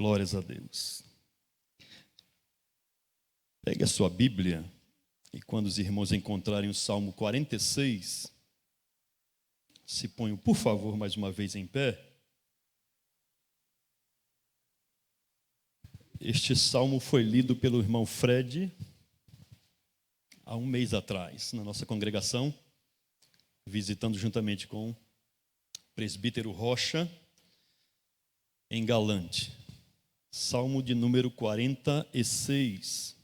Glórias a Deus. Pegue a sua Bíblia e quando os irmãos encontrarem o Salmo 46, se ponham, por favor, mais uma vez em pé. Este salmo foi lido pelo irmão Fred há um mês atrás, na nossa congregação, visitando juntamente com o presbítero Rocha, em Galante. Salmo de número 46.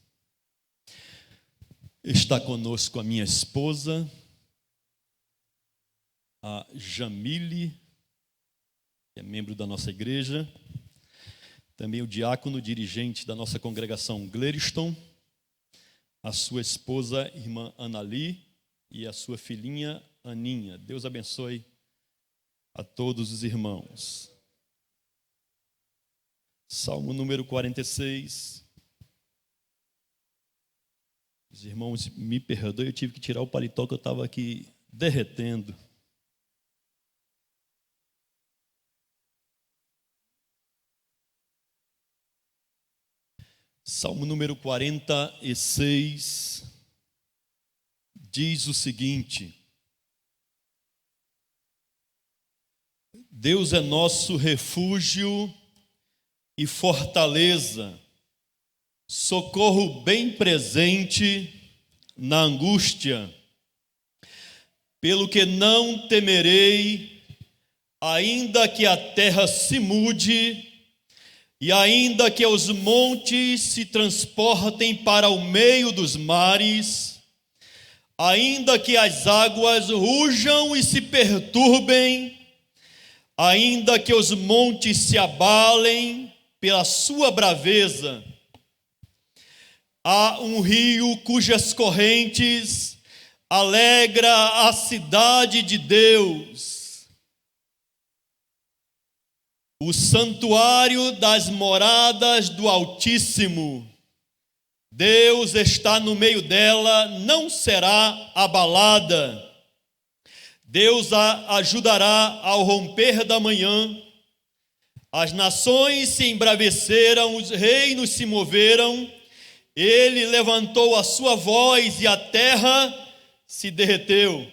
Está conosco a minha esposa, a Jamile, que é membro da nossa igreja, também o diácono dirigente da nossa congregação, Gleriston, a sua esposa, irmã Anali, e a sua filhinha, Aninha. Deus abençoe a todos os irmãos. Salmo número 46. Os irmãos me perdoem, eu tive que tirar o paletó que eu estava aqui derretendo. Salmo número 46 diz o seguinte: Deus é nosso refúgio e fortaleza, socorro bem presente na angústia. Pelo que não temerei, ainda que a terra se mude, e ainda que os montes se transportem para o meio dos mares, ainda que as águas rujam e se perturbem, ainda que os montes se abalem pela sua braveza, há um rio cujas correntes alegra a cidade de Deus, o santuário das moradas do Altíssimo. Deus está no meio dela, não será abalada. Deus a ajudará ao romper da manhã. As nações se embraveceram, os reinos se moveram. Ele levantou a sua voz e a terra se derreteu.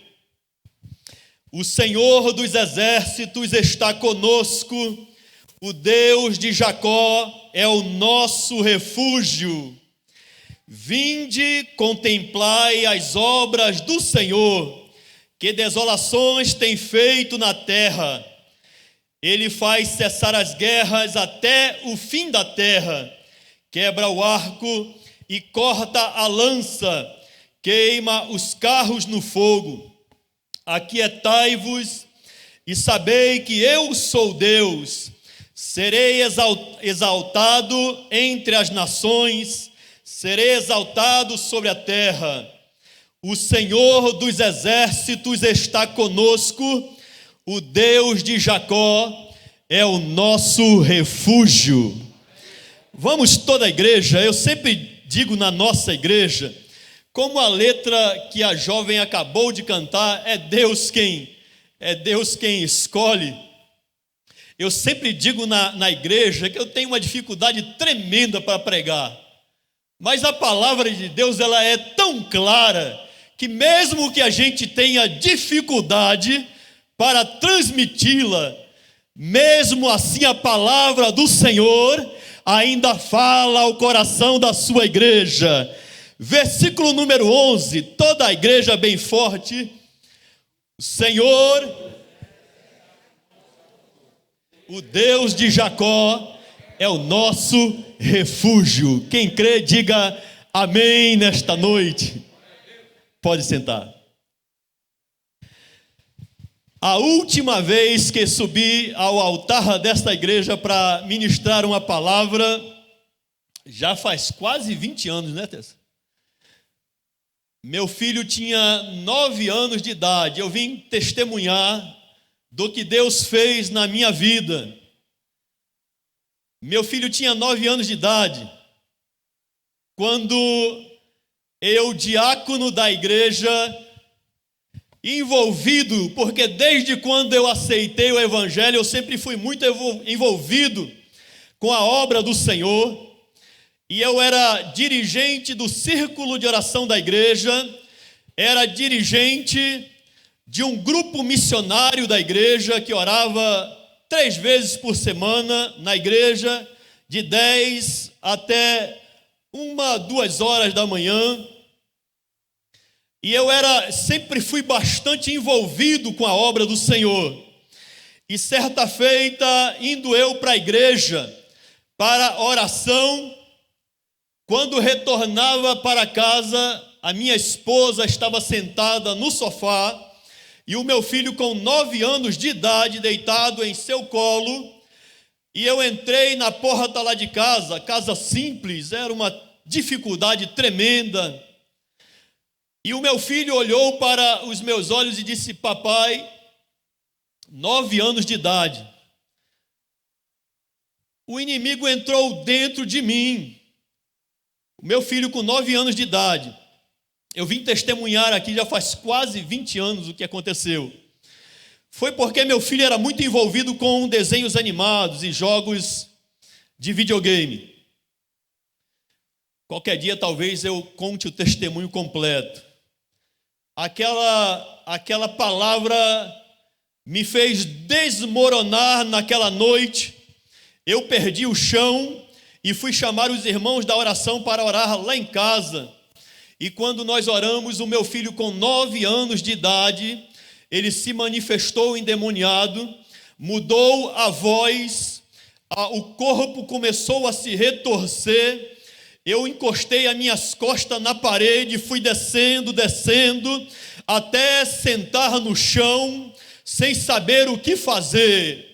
O Senhor dos exércitos está conosco. O Deus de Jacó é o nosso refúgio. Vinde, contemplai as obras do Senhor, que desolações tem feito na terra. Ele faz cessar as guerras até o fim da terra, quebra o arco e corta a lança, queima os carros no fogo. Aquietai-vos e sabei que eu sou Deus. Serei exaltado entre as nações, serei exaltado sobre a terra. O Senhor dos exércitos está conosco, o Deus de Jacó é o nosso refúgio. Vamos toda a igreja, eu sempre digo na nossa igreja, como a letra que a jovem acabou de cantar, é Deus quem escolhe. Eu sempre digo na igreja que eu tenho uma dificuldade tremenda para pregar, mas a palavra de Deus ela é tão clara, que mesmo que a gente tenha dificuldade para transmiti-la, mesmo assim a palavra do Senhor ainda fala ao coração da sua igreja. Versículo número 11, toda a igreja bem forte. O Senhor, o Deus de Jacó, é o nosso refúgio. Quem crê, diga amém nesta noite. Pode sentar. A última vez que subi ao altar desta igreja para ministrar uma palavra, já faz quase 20 anos, né, Tessa? Meu filho tinha 9 anos de idade. Eu vim testemunhar do que Deus fez na minha vida. Meu filho tinha 9 anos de idade quando eu, diácono da igreja, envolvido, porque desde quando eu aceitei o evangelho, eu sempre fui muito envolvido com a obra do Senhor, e eu era dirigente do círculo de oração da igreja, era dirigente de um grupo missionário da igreja que orava 3 vezes por semana na igreja, de 10 até 1, 2 horas da manhã. E eu sempre fui bastante envolvido com a obra do Senhor. E certa feita, indo eu para a igreja, para oração, quando retornava para casa, a minha esposa estava sentada no sofá, e o meu filho com 9 anos de idade, deitado em seu colo, e eu entrei na porta lá de casa, casa simples, era uma dificuldade tremenda. E o meu filho olhou para os meus olhos e disse: papai, 9 anos de idade, o inimigo entrou dentro de mim. O meu filho com 9 anos de idade, eu vim testemunhar aqui já faz quase 20 anos o que aconteceu. Foi porque meu filho era muito envolvido com desenhos animados e jogos de videogame. Qualquer dia talvez eu conte o testemunho completo. Aquela palavra me fez desmoronar naquela noite. Eu perdi o chão e fui chamar os irmãos da oração para orar lá em casa. E quando nós oramos, o meu filho com 9 anos de idade, ele se manifestou endemoniado, mudou a voz, o corpo começou a se retorcer. Eu encostei as minhas costas na parede, fui descendo, até sentar no chão, sem saber o que fazer.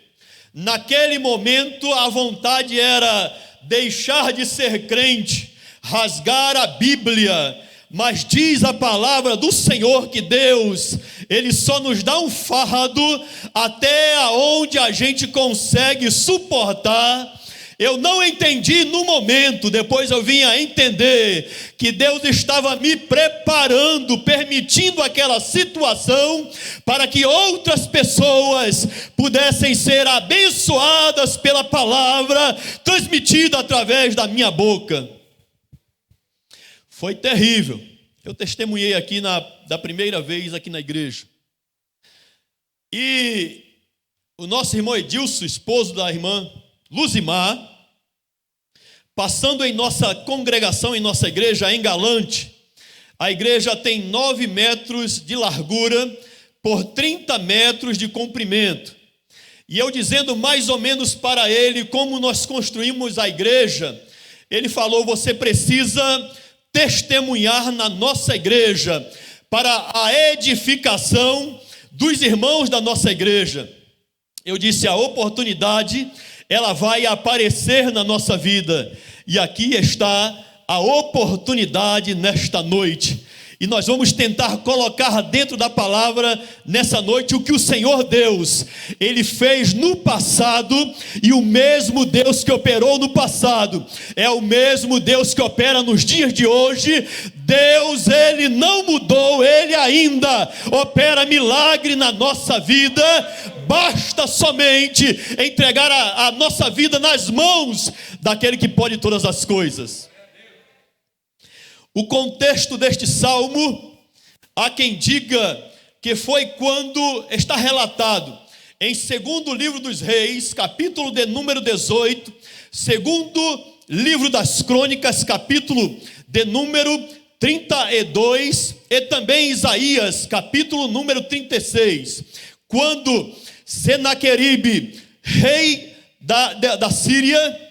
Naquele momento, a vontade era deixar de ser crente, rasgar a Bíblia, mas diz a palavra do Senhor que Deus, Ele só nos dá um fardo até onde a gente consegue suportar. Eu não entendi no momento, depois eu vim a entender que Deus estava me preparando, permitindo aquela situação para que outras pessoas pudessem ser abençoadas pela palavra transmitida através da minha boca. Foi terrível. Eu testemunhei aqui da primeira vez aqui na igreja. E o nosso irmão Edilson, esposo da irmã Luzimar, passando em nossa congregação, em nossa igreja em Galante. A igreja tem 9 metros de largura por 30 metros de comprimento. E eu dizendo mais ou menos para ele como nós construímos a igreja, ele falou: você precisa testemunhar na nossa igreja para a edificação dos irmãos da nossa igreja. Eu disse: a oportunidade, ela vai aparecer na nossa vida, e aqui está a oportunidade nesta noite. E nós vamos tentar colocar dentro da palavra nessa noite o que o Senhor Deus, Ele fez no passado, e o mesmo Deus que operou no passado é o mesmo Deus que opera nos dias de hoje. Deus, Ele não mudou, Ele ainda opera milagre na nossa vida. Basta somente entregar a nossa vida nas mãos daquele que pode todas as coisas. O contexto deste salmo, há quem diga que foi quando está relatado em 2º livro dos Reis, capítulo de número 18, 2º livro das Crônicas, capítulo de número 32, e também Isaías, capítulo número 36, quando Senaqueribe, rei da Síria,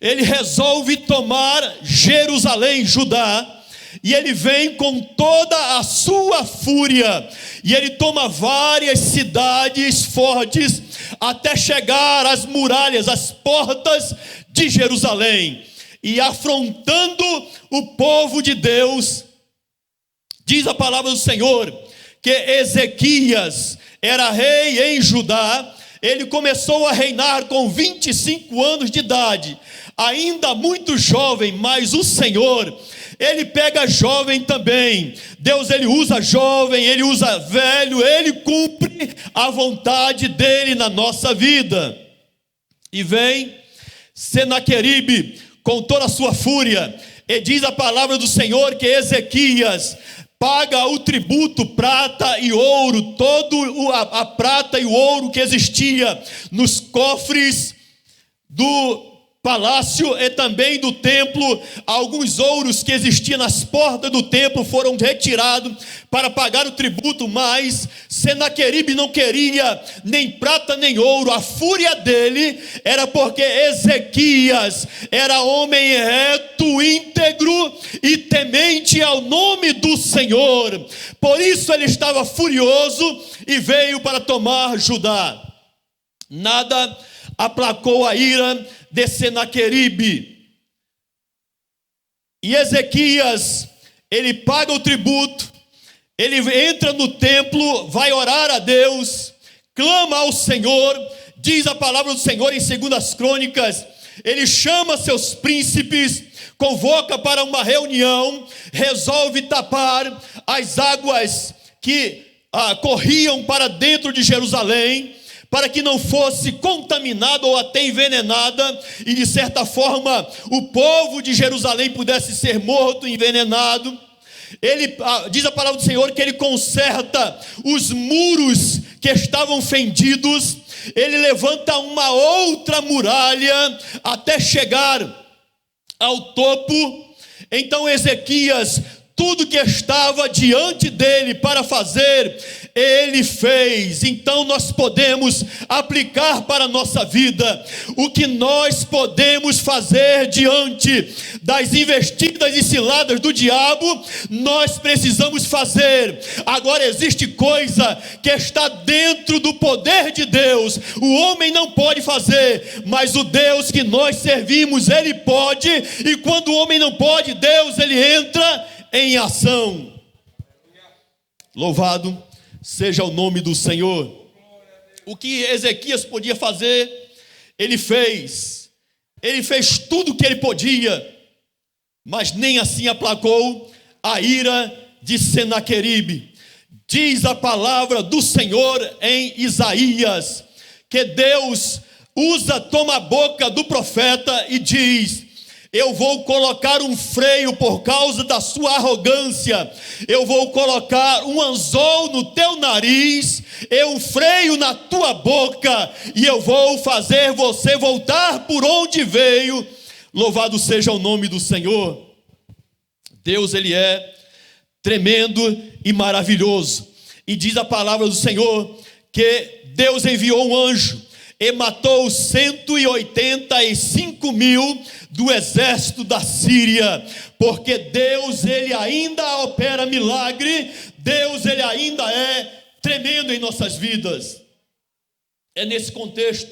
ele resolve tomar Jerusalém, Judá, e ele vem com toda a sua fúria, e ele toma várias cidades fortes, até chegar às muralhas, às portas de Jerusalém, e afrontando o povo de Deus. Diz a palavra do Senhor que Ezequias era rei em Judá. Ele começou a reinar com 25 anos de idade, ainda muito jovem, mas o Senhor, Ele pega jovem também. Deus, Ele usa jovem, Ele usa velho, Ele cumpre a vontade dEle na nossa vida. E vem Senaqueribe com toda a sua fúria, e diz a palavra do Senhor que Ezequias paga o tributo, prata e ouro, todo a prata e o ouro que existia nos cofres do palácio e também do templo. Alguns ouros que existiam nas portas do templo foram retirados para pagar o tributo, mas Senaqueribe não queria nem prata nem ouro. A fúria dele era porque Ezequias era homem reto, íntegro e temente ao nome do Senhor. Por isso ele estava furioso e veio para tomar Judá. Nada aplacou a ira de Senaqueribe. E Ezequias, ele paga o tributo, ele entra no templo, vai orar a Deus, clama ao Senhor, diz a palavra do Senhor em 2 Crônicas, ele chama seus príncipes, convoca para uma reunião, resolve tapar as águas que corriam para dentro de Jerusalém, para que não fosse contaminada ou até envenenada, e de certa forma o povo de Jerusalém pudesse ser morto, envenenado. Ele diz a palavra do Senhor que ele conserta os muros que estavam fendidos, ele levanta uma outra muralha até chegar ao topo. Então Ezequias, tudo que estava diante dele para fazer, ele fez. Então nós podemos aplicar para a nossa vida o que nós podemos fazer diante das investidas e ciladas do diabo. Nós precisamos fazer. Agora existe coisa que está dentro do poder de Deus, o homem não pode fazer, mas o Deus que nós servimos, ele pode. E quando o homem não pode, Deus, ele entra em ação. Louvado seja o nome do Senhor. O que Ezequias podia fazer, ele fez. Ele fez tudo o que ele podia, mas nem assim aplacou a ira de Senaqueribe. Diz a palavra do Senhor em Isaías, que Deus toma a boca do profeta e diz: eu vou colocar um freio por causa da sua arrogância, eu vou colocar um anzol no teu nariz, eu freio na tua boca, e eu vou fazer você voltar por onde veio. Louvado seja o nome do Senhor. Deus, ele é tremendo e maravilhoso, e diz a palavra do Senhor que Deus enviou um anjo e matou 185 mil do exército da Síria, porque Deus, ele ainda opera milagre, Deus, ele ainda é tremendo em nossas vidas. É nesse contexto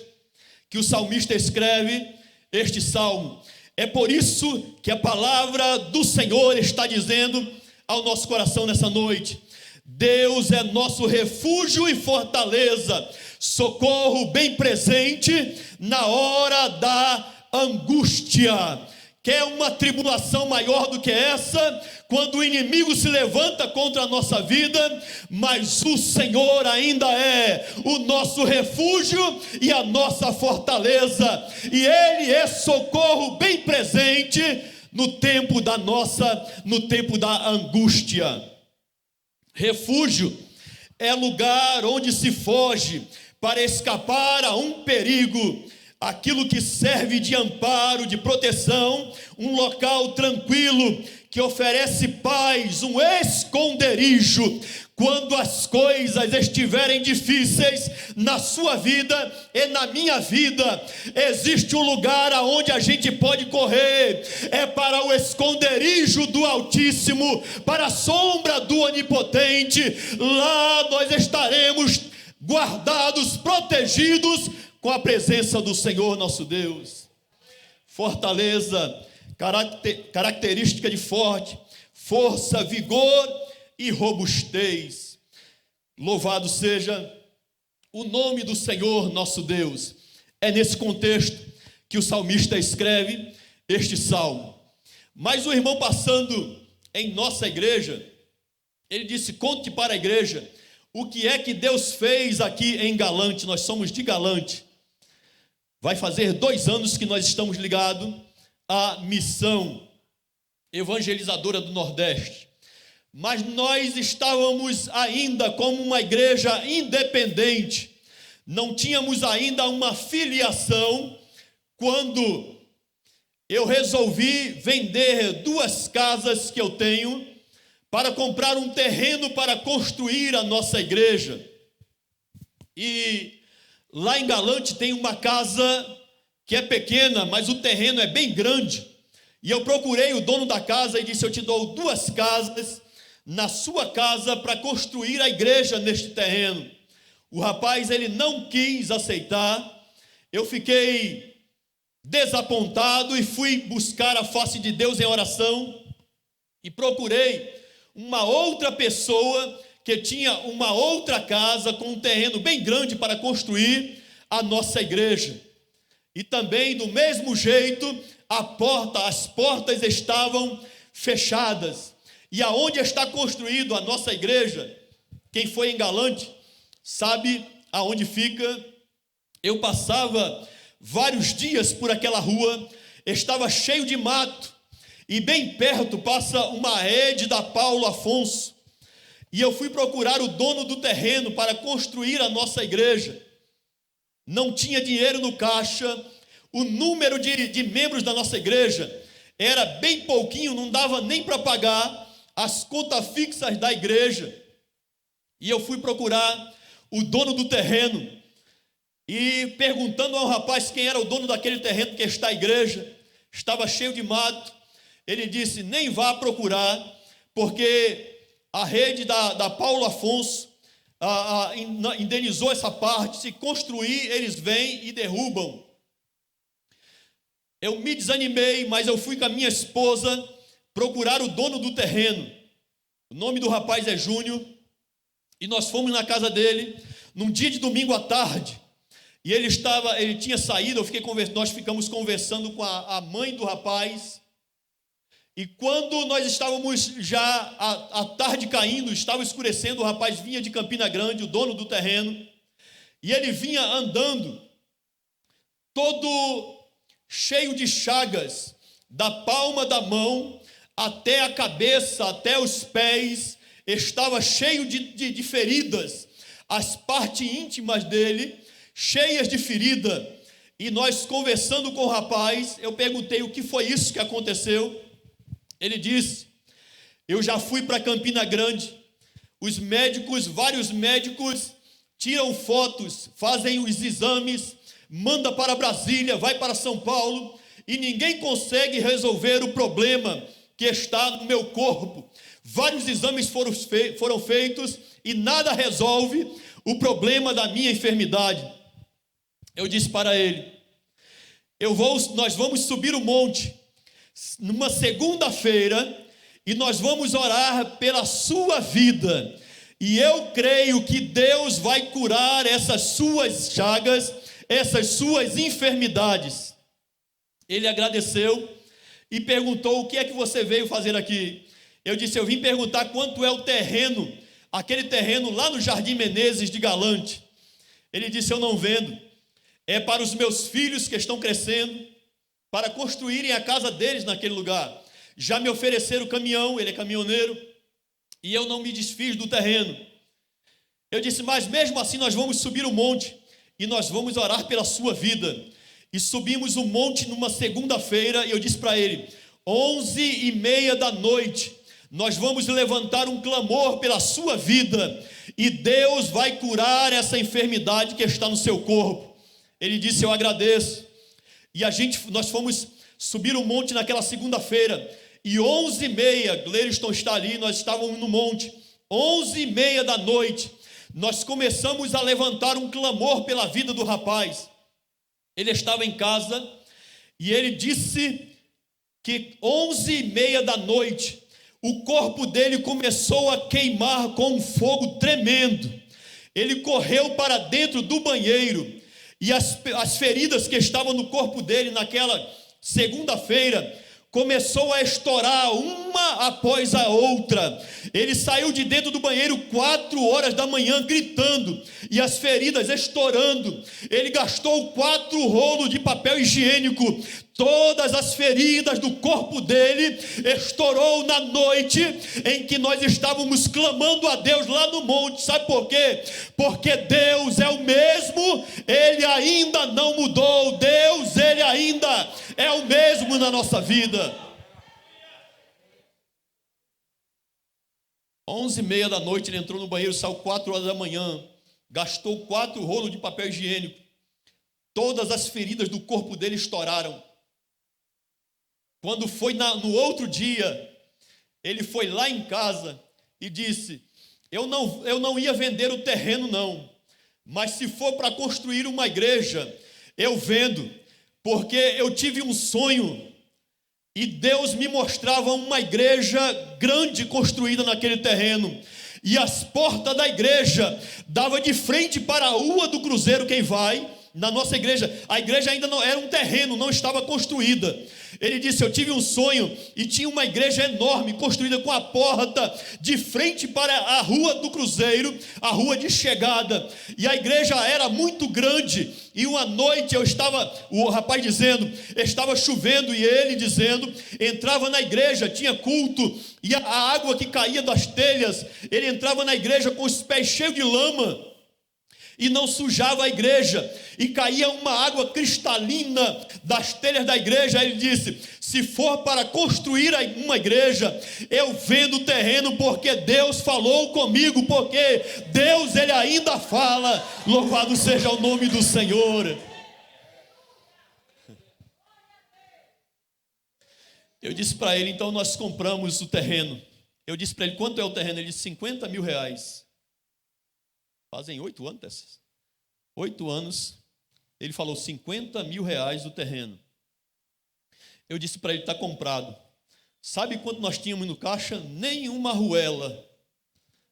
que o salmista escreve este salmo. É por isso que a palavra do Senhor está dizendo ao nosso coração nessa noite: Deus é nosso refúgio e fortaleza, socorro bem presente na hora da angústia. Quer uma tribulação maior do que essa? Quando o inimigo se levanta contra a nossa vida, mas o Senhor ainda é o nosso refúgio e a nossa fortaleza, e Ele é socorro bem presente no tempo da angústia. Refúgio é lugar onde se foge para escapar a um perigo, aquilo que serve de amparo, de proteção, um local tranquilo que oferece paz, um esconderijo. Quando as coisas estiverem difíceis na sua vida e na minha vida, existe um lugar aonde a gente pode correr, é para o esconderijo do Altíssimo, para a sombra do Onipotente. Lá nós estaremos guardados, protegidos com a presença do Senhor nosso Deus. Fortaleza, característica de forte, força, vigor e robustez. Louvado seja o nome do Senhor nosso Deus. É nesse contexto que o salmista escreve este salmo. Mas o irmão passando em nossa igreja, ele disse: conte para a igreja o que é que Deus fez aqui em Galante. Nós somos de Galante. Vai fazer 2 anos que nós estamos ligados à missão evangelizadora do Nordeste. Mas nós estávamos ainda como uma igreja independente. Não tínhamos ainda uma filiação quando eu resolvi vender 2 casas que eu tenho para comprar um terreno para construir a nossa igreja. E lá em Galante tem uma casa que é pequena, mas o terreno é bem grande. E eu procurei o dono da casa e disse: eu te dou 2 casas na sua casa para construir a igreja neste terreno. O rapaz, ele não quis aceitar. Eu fiquei desapontado e fui buscar a face de Deus em oração e procurei uma outra pessoa que tinha uma outra casa com um terreno bem grande para construir a nossa igreja. E também do mesmo jeito, as portas estavam fechadas. E aonde está construído a nossa igreja, quem foi em Galante sabe aonde fica. Eu passava vários dias por aquela rua, estava cheio de mato, e bem perto passa uma rede da Paulo Afonso. E eu fui procurar o dono do terreno para construir a nossa igreja. Não tinha dinheiro no caixa, o número de membros da nossa igreja era bem pouquinho, não dava nem para pagar as contas fixas da igreja. E eu fui procurar o dono do terreno, e perguntando ao rapaz quem era o dono daquele terreno que está a igreja, estava cheio de mato. Ele disse: nem vá procurar, porque a rede da Paulo Afonso indenizou essa parte. Se construir, eles vêm e derrubam. Eu me desanimei, mas eu fui com a minha esposa procurar o dono do terreno. O nome do rapaz é Júnior, e nós fomos na casa dele num dia de domingo à tarde. E ele tinha saído, nós ficamos conversando com a mãe do rapaz. E quando nós estávamos já a tarde caindo, estava escurecendo, o rapaz vinha de Campina Grande, o dono do terreno, e ele vinha andando todo cheio de chagas, da palma da mão até a cabeça, até os pés, estava cheio de feridas, as partes íntimas dele cheias de ferida. E nós conversando com o rapaz, eu perguntei: o que foi isso que aconteceu? Ele disse: eu já fui para Campina Grande, vários médicos tiram fotos, fazem os exames, manda para Brasília, vai para São Paulo, e ninguém consegue resolver o problema que está no meu corpo. Vários exames foram feitos e nada resolve o problema da minha enfermidade. Eu disse para ele: nós vamos subir o monte numa segunda-feira e nós vamos orar pela sua vida. E eu creio que Deus vai curar essas suas chagas, essas suas enfermidades. Ele agradeceu e perguntou: o que é que você veio fazer aqui? Eu disse: eu vim perguntar quanto é o terreno, aquele terreno lá no Jardim Menezes de Galante. Ele disse: eu não vendo, é para os meus filhos que estão crescendo, para construírem a casa deles naquele lugar. Já me ofereceram o caminhão, ele é caminhoneiro, e eu não me desfiz do terreno. Eu disse: mas mesmo assim nós vamos subir o monte e nós vamos orar pela sua vida. E subimos o monte numa segunda-feira, e eu disse para ele: 11h30 da noite, nós vamos levantar um clamor pela sua vida, e Deus vai curar essa enfermidade que está no seu corpo. Ele disse: eu agradeço. E nós fomos subir o monte naquela segunda-feira, e 11h30, Gleiriston está ali, nós estávamos no monte, 11h30 da noite, nós começamos a levantar um clamor pela vida do rapaz. Ele estava em casa, e ele disse que 11h30 da noite, o corpo dele começou a queimar com um fogo tremendo. Ele correu para dentro do banheiro, e as feridas que estavam no corpo dele naquela segunda-feira, começou a estourar uma após a outra. Ele saiu de dentro do banheiro 4 horas da manhã gritando, e as feridas estourando. Ele gastou 4 rolos de papel higiênico. Todas as feridas do corpo dele estourou na noite em que nós estávamos clamando a Deus lá no monte. Sabe por quê? Porque Deus é o mesmo, Ele ainda não mudou. Deus, Ele ainda é o mesmo na nossa vida. 11h30 da noite ele entrou no banheiro, saiu 4 horas da manhã, gastou 4 rolos de papel higiênico. Todas as feridas do corpo dele estouraram. Quando foi no outro dia, ele foi lá em casa e disse: eu não ia vender o terreno não, mas se for para construir uma igreja, eu vendo, porque eu tive um sonho e Deus me mostrava uma igreja grande construída naquele terreno, e as portas da igreja davam de frente para a rua do Cruzeiro. Quem vai na nossa igreja, a igreja ainda não era um terreno, não estava construída. Ele disse: eu tive um sonho e tinha uma igreja enorme construída com a porta de frente para a rua do Cruzeiro, a rua de chegada, e a igreja era muito grande. E uma noite o rapaz dizendo, estava chovendo, e ele dizendo, entrava na igreja, tinha culto, e a água que caía das telhas, ele entrava na igreja com os pés cheios de lama, e não sujava a igreja, e caía uma água cristalina das telhas da igreja. Ele disse: se for para construir uma igreja, eu vendo o terreno, porque Deus falou comigo, porque Deus, Ele ainda fala. Louvado seja o nome do Senhor. Eu disse para ele: então nós compramos o terreno. Eu disse para ele: quanto é o terreno? Ele disse: R$50 mil. Fazem 8 anos dessas. 8 anos, ele falou R$50 mil do terreno. Eu disse para ele: está comprado. Sabe quanto nós tínhamos no caixa? Nenhuma arruela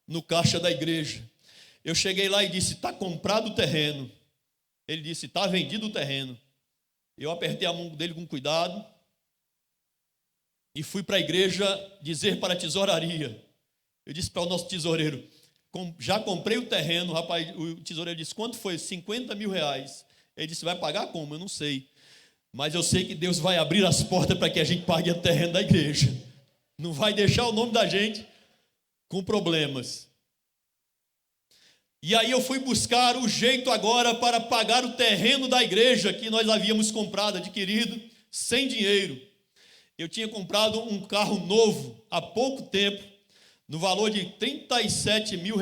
no caixa da igreja. Eu cheguei lá e disse: está comprado o terreno. Ele disse: está vendido o terreno. Eu apertei a mão dele com cuidado e fui para a igreja dizer para a tesouraria. Eu disse para o nosso tesoureiro: já comprei o terreno. Rapaz, o tesoureiro disse: quanto foi? R$50 mil. Ele disse: vai pagar como? Eu não sei, mas eu sei que Deus vai abrir as portas para que a gente pague o terreno da igreja. Não vai deixar o nome da gente com problemas. E aí eu fui buscar o jeito agora para pagar o terreno da igreja que nós havíamos comprado, adquirido, sem dinheiro. Eu tinha comprado um carro novo há pouco tempo, no valor de R$37 mil.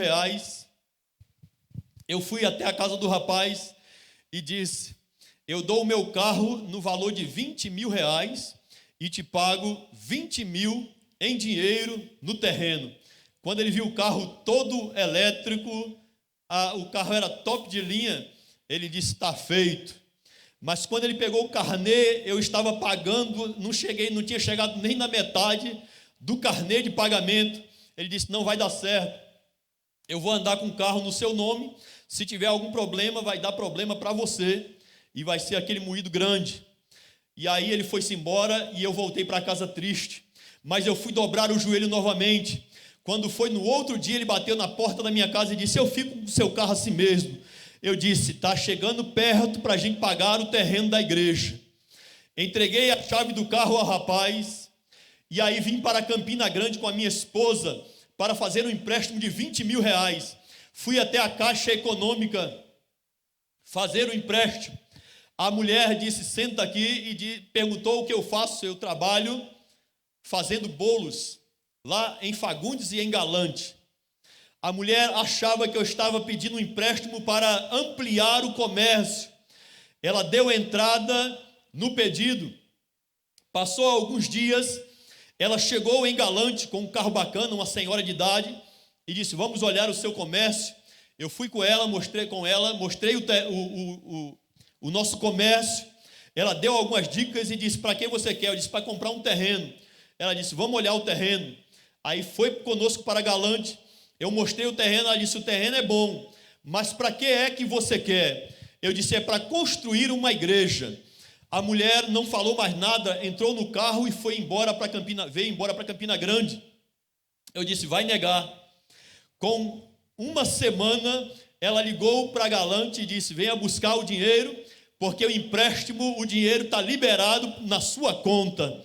Eu fui até a casa do rapaz e disse: eu dou o meu carro no valor de R$20 mil e te pago 20 mil em dinheiro no terreno. Quando ele viu o carro todo elétrico, o carro era top de linha, ele disse: está feito. Mas quando ele pegou o carnê, eu estava pagando, não tinha chegado nem na metade do carnê de pagamento. Ele disse: não vai dar certo, eu vou andar com o carro no seu nome, se tiver algum problema, vai dar problema para você, e vai ser aquele moído grande. E aí ele foi-se embora, e eu voltei para casa triste, mas eu fui dobrar o joelho novamente. Quando foi no outro dia, ele bateu na porta da minha casa e disse: eu fico com o seu carro assim mesmo. Eu disse: está chegando perto para a gente pagar o terreno da igreja. Entreguei a chave do carro ao rapaz, e aí vim para Campina Grande com a minha esposa para fazer um empréstimo de R$20 mil. Fui até a Caixa Econômica fazer o empréstimo. A mulher disse: senta aqui, e perguntou o que eu faço. Eu trabalho fazendo bolos lá em Fagundes e em Galante. A mulher achava que eu estava pedindo um empréstimo para ampliar o comércio. Ela deu entrada no pedido. Passou alguns dias, ela chegou em Galante com um carro bacana, uma senhora de idade, e disse: vamos olhar o seu comércio. Eu fui com ela, mostrei o nosso comércio. Ela deu algumas dicas e disse: para quem você quer? Eu disse: para comprar um terreno. Ela disse: vamos olhar o terreno. Aí foi conosco para Galante. Eu mostrei o terreno, ela disse: o terreno é bom, mas para que é que você quer? Eu disse: é para construir uma igreja. A mulher não falou mais nada, entrou no carro e foi embora para veio embora para Campina Grande. Eu disse, vai negar. Com uma semana, ela ligou para a Galante e disse, venha buscar o dinheiro, porque o empréstimo, o dinheiro está liberado na sua conta.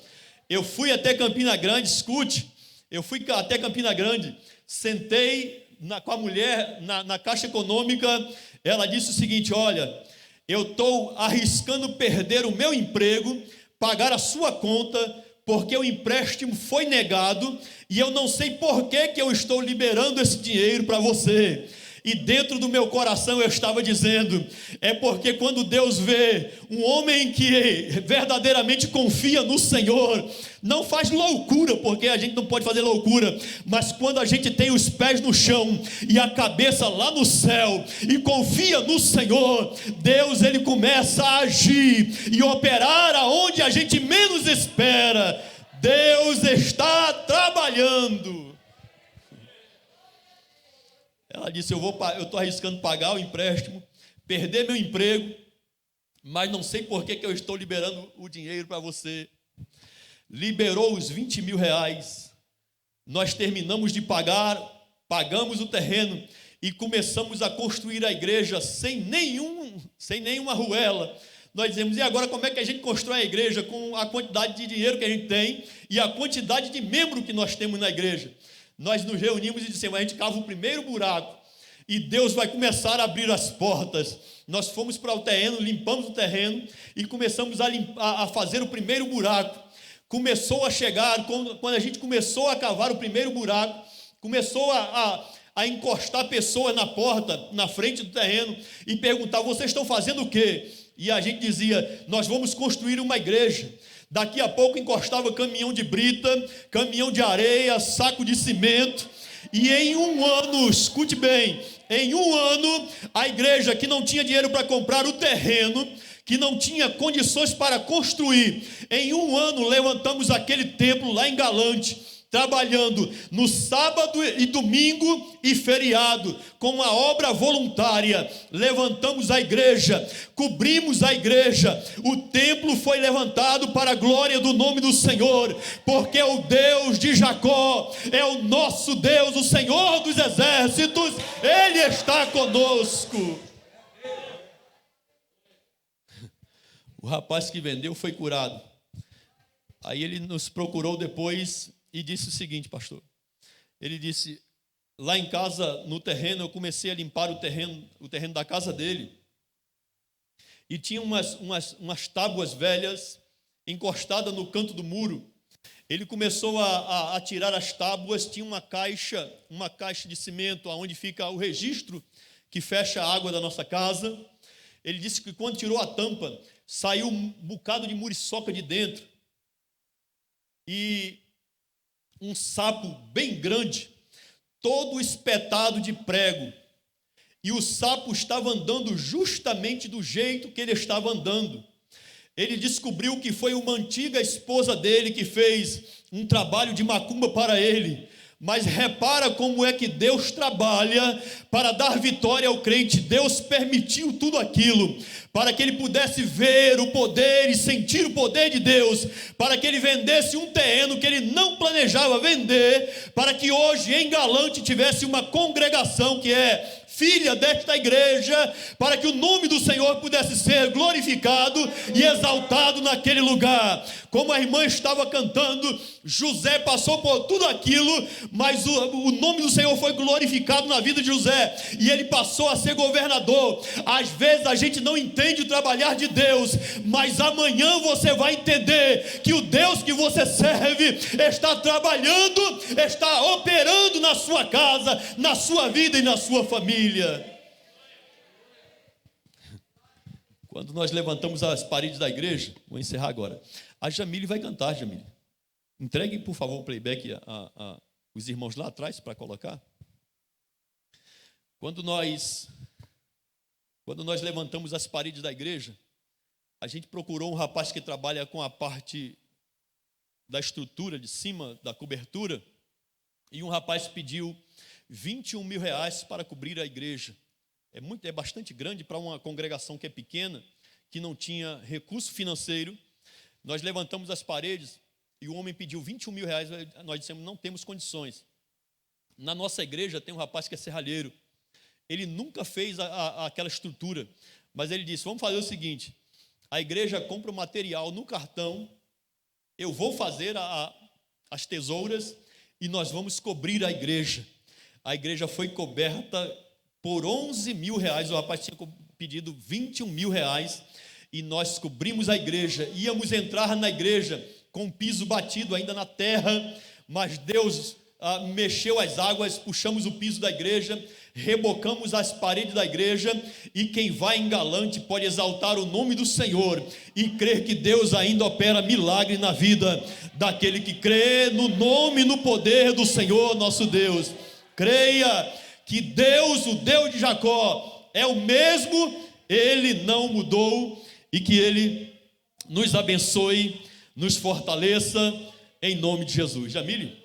Eu fui até Campina Grande, escute, eu fui até Campina Grande, sentei com a mulher na Caixa Econômica, ela disse o seguinte, olha, eu estou arriscando perder o meu emprego, pagar a sua conta, porque o empréstimo foi negado, e eu não sei por que eu estou liberando esse dinheiro para você. E dentro do meu coração eu estava dizendo, é porque quando Deus vê um homem que verdadeiramente confia no Senhor, não faz loucura, porque a gente não pode fazer loucura, mas quando a gente tem os pés no chão e a cabeça lá no céu e confia no Senhor, Deus ele começa a agir e operar aonde a gente menos espera. Deus está trabalhando. Ela disse, eu estou arriscando pagar o empréstimo, perder meu emprego, mas não sei por que eu estou liberando o dinheiro para você. Liberou os 20 mil reais, nós terminamos de pagar, pagamos o terreno e começamos a construir a igreja sem nenhuma arruela. Nós dizemos, e agora como é que a gente constrói a igreja? Com a quantidade de dinheiro que a gente tem e a quantidade de membros que nós temos na igreja. Nós nos reunimos e dissemos, a gente cava o primeiro buraco e Deus vai começar a abrir as portas. Nós fomos para o terreno, limpamos o terreno e começamos a fazer o primeiro buraco. Começou a chegar, quando a gente começou a cavar o primeiro buraco, começou a encostar pessoas na porta, na frente do terreno e perguntar, vocês estão fazendo o quê? E a gente dizia, nós vamos construir uma igreja. Daqui a pouco encostava caminhão de brita, caminhão de areia, saco de cimento. E em um ano, escute bem, em um ano, a igreja que não tinha dinheiro para comprar o terreno, que não tinha condições para construir, em um ano levantamos aquele templo lá em Galante, trabalhando no sábado e domingo e feriado, com uma obra voluntária, levantamos a igreja, cobrimos a igreja, o templo foi levantado para a glória do nome do Senhor, porque o Deus de Jacó é o nosso Deus, o Senhor dos exércitos, Ele está conosco. O rapaz que vendeu foi curado, aí ele nos procurou depois e disse o seguinte, pastor, ele disse, lá em casa, no terreno, eu comecei a limpar o terreno da casa dele, e tinha umas tábuas velhas encostadas no canto do muro. Ele começou a tirar as tábuas, tinha uma caixa de cimento, onde fica o registro que fecha a água da nossa casa. Ele disse que quando tirou a tampa, saiu um bocado de muriçoca de dentro, e um sapo bem grande, todo espetado de prego, e o sapo estava andando justamente do jeito que ele estava andando. Ele descobriu que foi uma antiga esposa dele que fez um trabalho de macumba para ele. Mas repara como é que Deus trabalha para dar vitória ao crente. Deus permitiu tudo aquilo para que ele pudesse ver o poder e sentir o poder de Deus, para que ele vendesse um terreno que ele não planejava vender, para que hoje em Galante tivesse uma congregação que é filha desta igreja, para que o nome do Senhor pudesse ser glorificado e exaltado naquele lugar. Como a irmã estava cantando, José passou por tudo aquilo, mas o nome do Senhor foi glorificado na vida de José, e ele passou a ser governador. Às vezes a gente não entende o trabalhar de Deus, mas amanhã você vai entender que o Deus que você serve está trabalhando, está operando na sua casa, na sua vida e na sua família. Quando nós levantamos as paredes da igreja, vou encerrar agora, a Jamile vai cantar. Jamile, entregue por favor o playback os irmãos lá atrás para colocar. Quando nós levantamos as paredes da igreja, a gente procurou um rapaz que trabalha com a parte da estrutura de cima, da cobertura, e um rapaz pediu 21 mil reais para cobrir a igreja. É bastante grande para uma congregação que é pequena, que não tinha recurso financeiro. Nós levantamos as paredes e o homem pediu 21 mil reais. Nós dissemos, não temos condições. Na nossa igreja tem um rapaz que é serralheiro. Ele nunca fez aquela estrutura, mas ele disse, vamos fazer o seguinte, a igreja compra o material no cartão, eu vou fazer as tesouras e nós vamos cobrir a igreja. A igreja foi coberta por 11 mil reais, o rapaz tinha pedido 21 mil reais, e nós cobrimos a igreja. Íamos entrar na igreja com o piso batido ainda na terra, mas Deus mexeu as águas, puxamos o piso da igreja, rebocamos as paredes da igreja, e quem vai em Galante pode exaltar o nome do Senhor e crer que Deus ainda opera milagre na vida daquele que crê no nome e no poder do Senhor nosso Deus. Creia que Deus, o Deus de Jacó, é o mesmo, Ele não mudou, e que Ele nos abençoe, nos fortaleça, em nome de Jesus. Jamile?